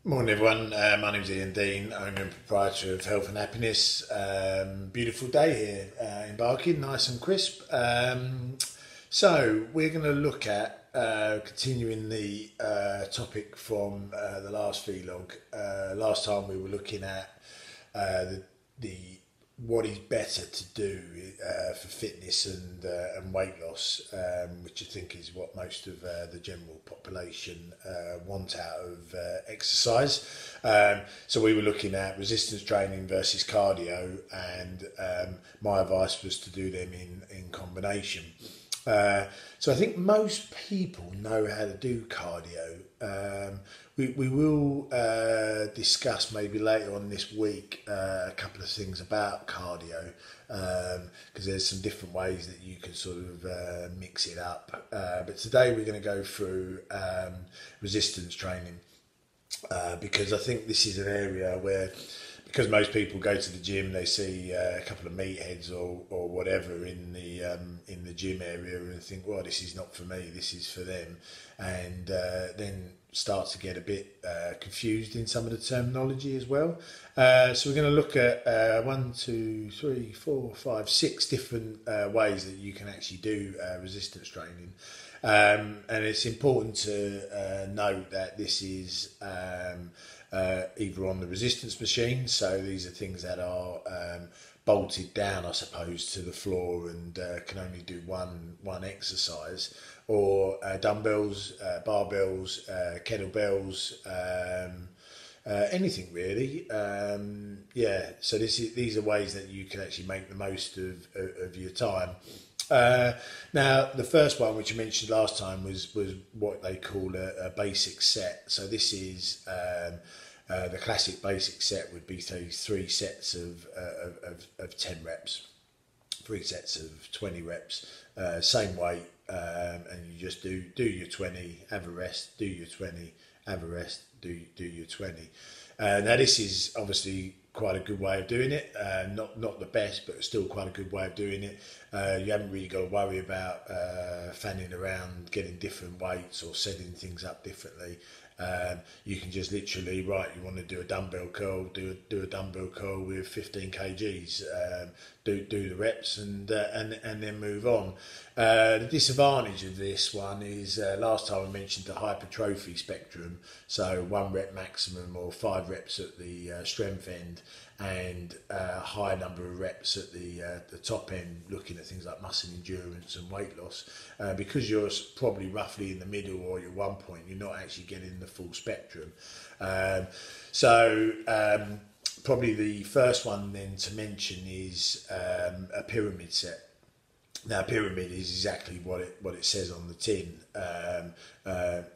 Morning everyone, my name's Ian Dean, owner and proprietor of Health and Happiness. Beautiful day here in Barking, nice and crisp. So we're going to look at continuing the topic from the last vlog. Last time we were looking at the what is better to do for fitness and weight loss, which I think is what most of the general population want out of exercise. So we were looking at resistance training versus cardio, and my advice was to do them in combination. So I think most people know how to do cardio. We will discuss maybe later on this week a couple of things about cardio, because there's some different ways that you can sort of mix it up. But today we're going to go through resistance training, because I think this is an area where, because most people go to the gym, they see a couple of meatheads or whatever in the gym area and think, well, this is not for me, this is for them, and then start to get a bit confused in some of the terminology as well. So we're going to look at 1, 2, 3, 4, 5, 6 different ways that you can actually do resistance training. And it's important to note that this is either on the resistance machine, so these are things that are bolted down, I suppose, to the floor and can only do one exercise, or dumbbells, barbells, kettlebells, anything really. So these are ways that you can actually make the most of your time. Now, the first one, which I mentioned last time, was what they call a basic set. So this is the classic basic set would be, say, 3 sets of 10 reps, 3 sets of 20 reps, same weight, and you just do your 20, have a rest, do your 20, have a rest, do your 20. Now this is obviously quite a good way of doing it, not the best, but still quite a good way of doing it. You haven't really got to worry about fanning around, getting different weights or setting things up differently. You can just literally, right, you want to do a dumbbell curl, do a dumbbell curl with 15 kgs, do the reps and then move on. The disadvantage of this one is, last time I mentioned the hypertrophy spectrum, so 1 rep maximum or 5 reps at the strength end, and a high number of reps at the top end, looking at things like muscle endurance and weight loss. Because you're probably roughly in the middle, or you're 1 point, you're not actually getting the full spectrum. Probably the first one then to mention is a pyramid set. Now, pyramid is exactly what it says on the tin.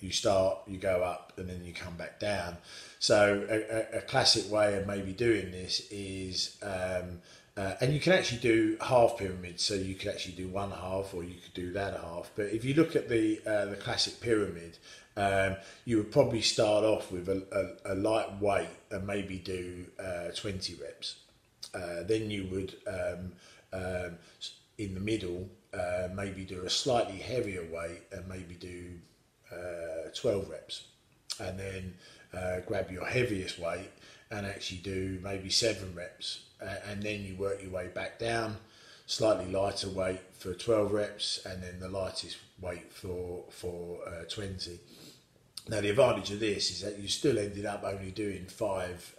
You start, you go up, and then you come back down. So a classic way of maybe doing this is, and you can actually do half pyramids. So you could actually do one half, or you could do that half. But if you look at the classic pyramid, you would probably start off with a light weight and maybe do 20 reps. Then you would in the middle, maybe do a slightly heavier weight and maybe do 12 reps, and then grab your heaviest weight and actually do maybe 7 reps, and then you work your way back down, slightly lighter weight for 12 reps, and then the lightest weight for 20. Now, the advantage of this is that you still ended up only doing five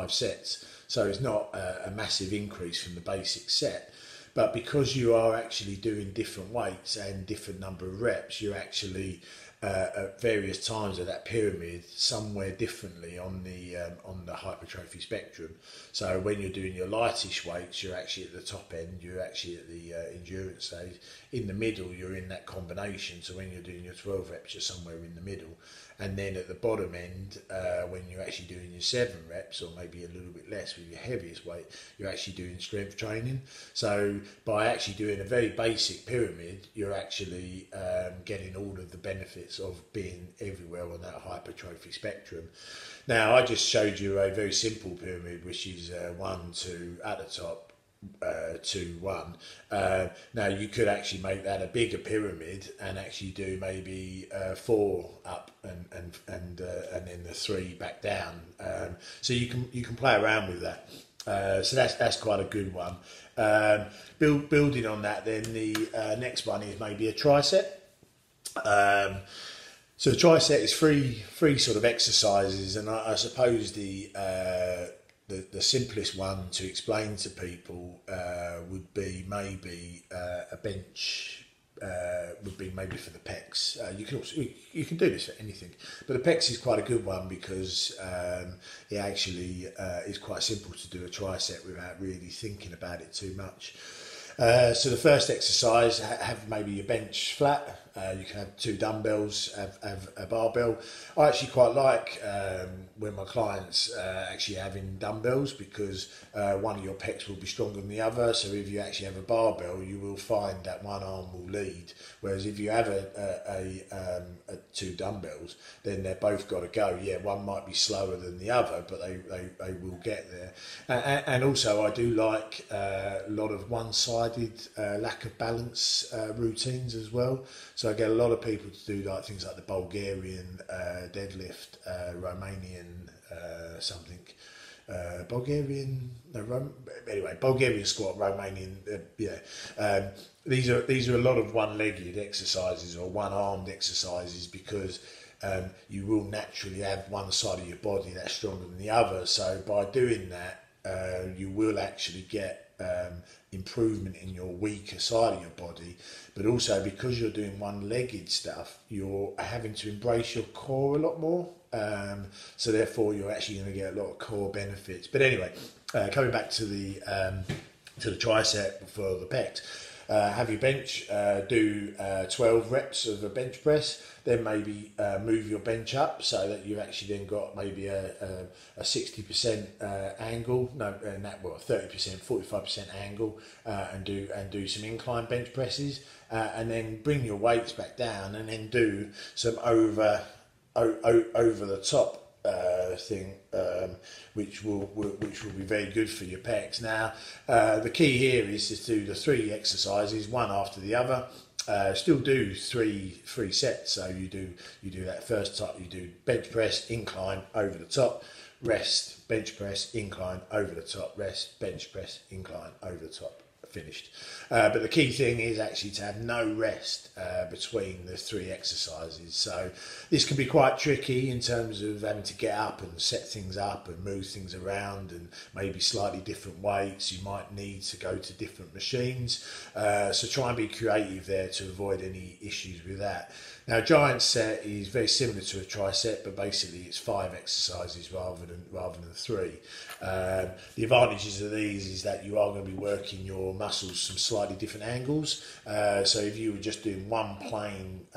sets, so it's not a massive increase from the basic set. But because you are actually doing different weights and different number of reps, you're actually at various times of that pyramid somewhere differently on the hypertrophy spectrum. So when you're doing your lightish weights, you're actually at the top end, you're actually at the endurance stage. In the middle, you're in that combination. So when you're doing your 12 reps, you're somewhere in the middle. And then at the bottom end, when you're actually doing your 7 reps, or maybe a little bit less with your heaviest weight, you're actually doing strength training. So by actually doing a very basic pyramid, you're actually getting all of the benefits of being everywhere on that hypertrophy spectrum. Now, I just showed you a very simple pyramid, which is 1, 2 at the top, 2, 1. Now you could actually make that a bigger pyramid and actually do maybe 4 up and then a 3 back down. So you can play around with that. So that's quite a good one. Building on that, then the next one is maybe a tricep. So the tricep is three sort of exercises, and I suppose the simplest one to explain to people would be maybe a bench. Would be maybe for the pecs. You can do this for anything, but the pecs is quite a good one because it actually is quite simple to do a tricep without really thinking about it too much. So the first exercise, have maybe your bench flat. You can have 2 dumbbells, have a barbell. I actually quite like when my clients actually having dumbbells because one of your pecs will be stronger than the other. So if you actually have a barbell, you will find that one arm will lead. Whereas if you have a 2 dumbbells, then they're both got to go. Yeah, one might be slower than the other, but they will get there. And also, I do like a lot of one-sided lack of balance routines as well. So I get a lot of people to do like things like the Bulgarian deadlift, Romanian something. Bulgarian squat, Romanian, these are a lot of one-legged exercises or one-armed exercises because you will naturally have one side of your body that's stronger than the other. So by doing that, you will actually get improvement in your weaker side of your body, but also because you're doing one-legged stuff, you're having to embrace your core a lot more. So therefore, you're actually going to get a lot of core benefits. But anyway, coming back to the tricep for the pecs. Have your bench, do 12 reps of a bench press, then maybe move your bench up so that you've actually then got maybe a 60% angle, 30%, 45% angle, and do some incline bench presses, and then bring your weights back down, and then do some over the top thing, which will be very good for your pecs. Now, the key here is to do the 3 exercises, one after the other. Still do three sets. So you do that first type. You do bench press, incline, over the top, rest, bench press, incline, over the top, rest, bench press, incline, over the top. Finished. But the key thing is actually to have no rest between the 3 exercises. So this can be quite tricky in terms of having to get up and set things up and move things around and maybe slightly different weights. You might need to go to different machines. So try and be creative there to avoid any issues with that. Now, a giant set is very similar to a tricep, but basically it's 5 exercises rather than 3. The advantages of these is that you are going to be working your muscles from slightly different angles. So if you were just doing one plain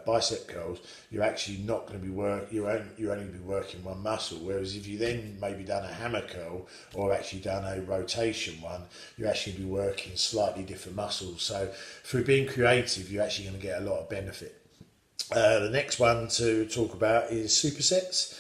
bicep curls, you're actually not going to be you're only going to be working one muscle. Whereas if you then maybe done a hammer curl or actually done a rotation one, you're actually going to be working slightly different muscles. So through being creative, you're actually going to get a lot of benefit. The next one to talk about is supersets.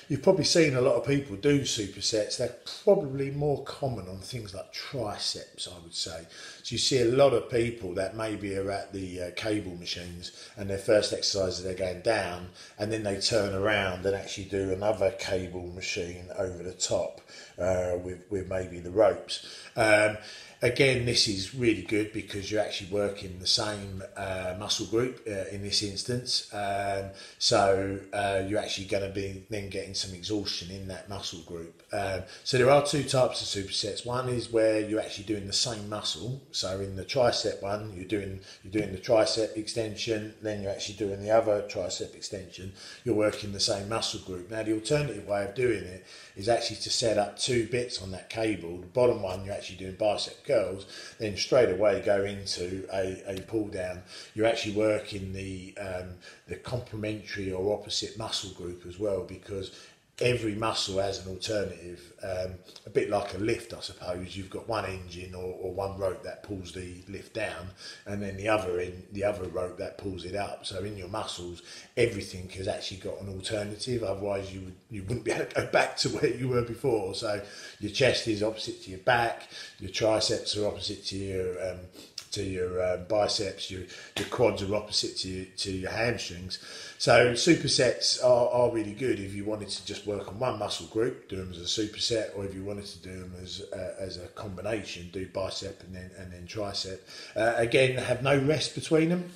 You've probably seen a lot of people do supersets. They're probably more common on things like triceps, I would say. So you see a lot of people that maybe are at the cable machines and their first exercise they're going down, and then they turn around and actually do another cable machine over the top with maybe the ropes. Again, this is really good because you're actually working the same muscle group in this instance. So you're actually going to be then getting some exhaustion in that muscle group. So there are 2 types of supersets. One is where you're actually doing the same muscle. So in the tricep one, you're doing the tricep extension, then you're actually doing the other tricep extension. You're working the same muscle group. Now, the alternative way of doing it is actually to set up 2 bits on that cable. The bottom one, you're actually doing bicep curls, then straight away go into a pull down. You're actually working the complementary or opposite muscle group as well, because every muscle has an alternative, a bit like a lift, I suppose. You've got one engine or one rope that pulls the lift down, and then the other rope that pulls it up. So in your muscles, everything has actually got an alternative. Otherwise, you wouldn't be able to go back to where you were before. So your chest is opposite to your back, your triceps are opposite to to your biceps. Your quads are opposite to your hamstrings. So supersets are really good if you wanted to just work on one muscle group, do them as a superset, or if you wanted to do them as a combination, do bicep and then tricep. Again, have no rest between them.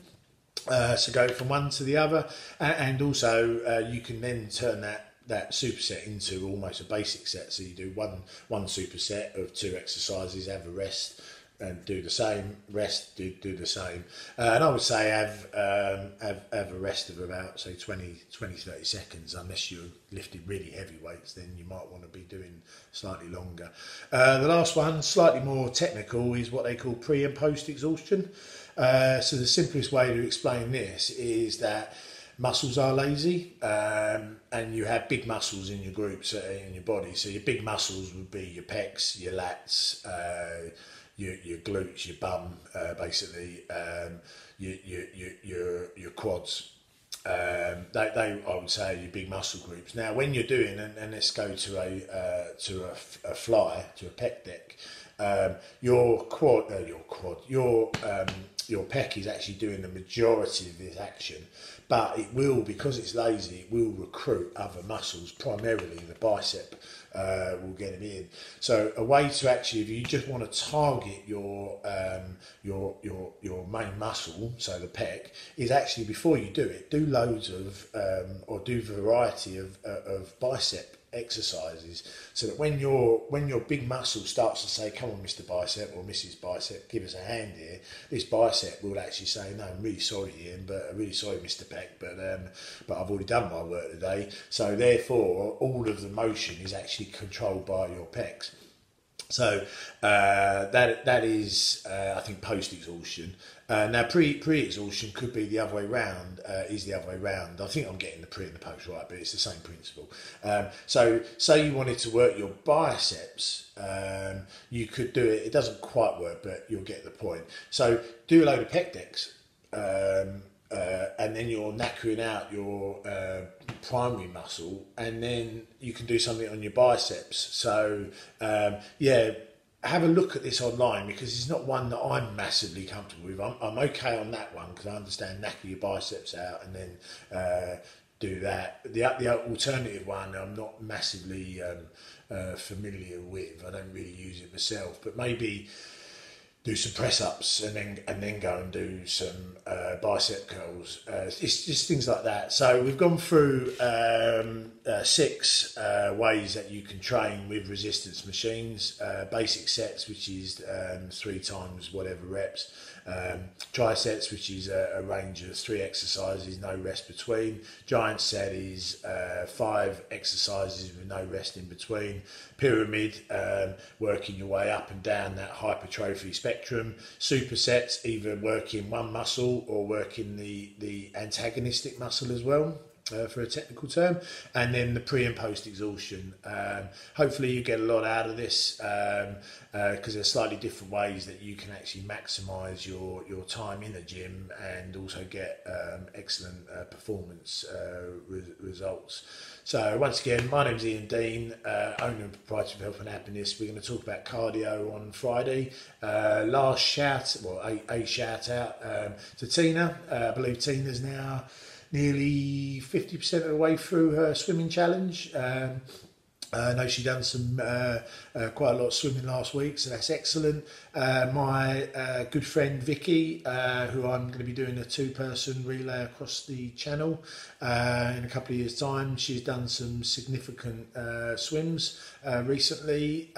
So go from one to the other, and also you can then turn that superset into almost a basic set. So you do one superset of 2 exercises, have a rest, and do the same, rest, do the same. And I would say have a rest of about, say, 20-30 seconds, unless you're lifting really heavy weights, then you might want to be doing slightly longer. The last one, slightly more technical, is what they call pre and post exhaustion. So the simplest way to explain this is that muscles are lazy, and you have big muscles in your groups, in your body. So your big muscles would be your pecs, your lats, your glutes, your bum, basically, your quads. They I would say, are your big muscle groups. Now, when you're doing, and let's go to a fly, to a pec deck, your pec is actually doing the majority of this action, but it will, because it's lazy, it will recruit other muscles, primarily the bicep. Will get them in. So a way to actually, if you just want to target your main muscle, so the pec, is actually, before you do it, do loads of or do variety of bicep exercises, so that when your big muscle starts to say, come on Mr. Bicep or Mrs. Bicep, give us a hand here, this bicep will actually say, no, I'm really sorry Ian, but I'm really sorry Mr. Pec, but I've already done my work today. So therefore all of the motion is actually controlled by your pecs. So that is I think post exhaustion. Now pre-exhaustion could be the other way round, is the other way round. I think I'm getting the pre and the post right, but it's the same principle. So say you wanted to work your biceps, you could do it. It doesn't quite work, but you'll get the point. So do a load of pec decks, and then you're knackering out your primary muscle, and then you can do something on your biceps. So have a look at this online, because it's not one that I'm massively comfortable with. I'm okay on that one, because I understand knacker your biceps out and then do that. The alternative one I'm not massively familiar with. I don't really use it myself, but maybe do some press ups and then go and do some bicep curls. It's just things like that. So we've gone through 6 ways that you can train with resistance machines. Basic sets, which is 3 times whatever reps. Trisets, which is a range of 3 exercises, no rest between. Giant set is 5 exercises with no rest in between. Pyramid, working your way up and down that hypertrophy spectrum. Supersets, either working one muscle or working the antagonistic muscle as well, for a technical term. And then the pre and post exhaustion. Hopefully you get a lot out of this, because there's slightly different ways that you can actually maximise your time in the gym and also get excellent performance results. So once again, my name's Ian Dean, owner and proprietor of Health and Happiness. We're going to talk about cardio on Friday. A shout out to Tina. I believe Tina's now nearly 50% of the way through her swimming challenge. I know she done some quite a lot of swimming last week, so that's excellent. My good friend Vicky, who I'm going to be doing a 2-person relay across the channel in a couple of years' time. She's done some significant swims recently.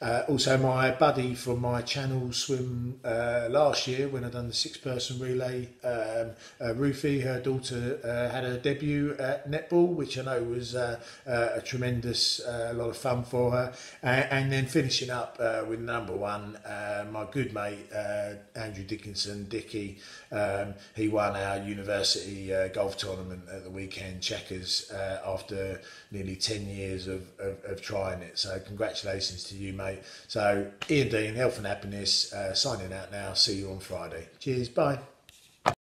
Also, my buddy from my channel swim last year when I done the 6-person relay, Ruthie, her daughter, had her debut at netball, which I know was a tremendous lot of fun for her. And then finishing up with number 1, my good mate Andrew Dickinson, Dickie. He won our university golf tournament at the weekend, Checkers, after nearly 10 years of trying it. So congratulations to you, mate. So Ian Dean, Health and Happiness, signing out now. See you on Friday. Cheers, bye.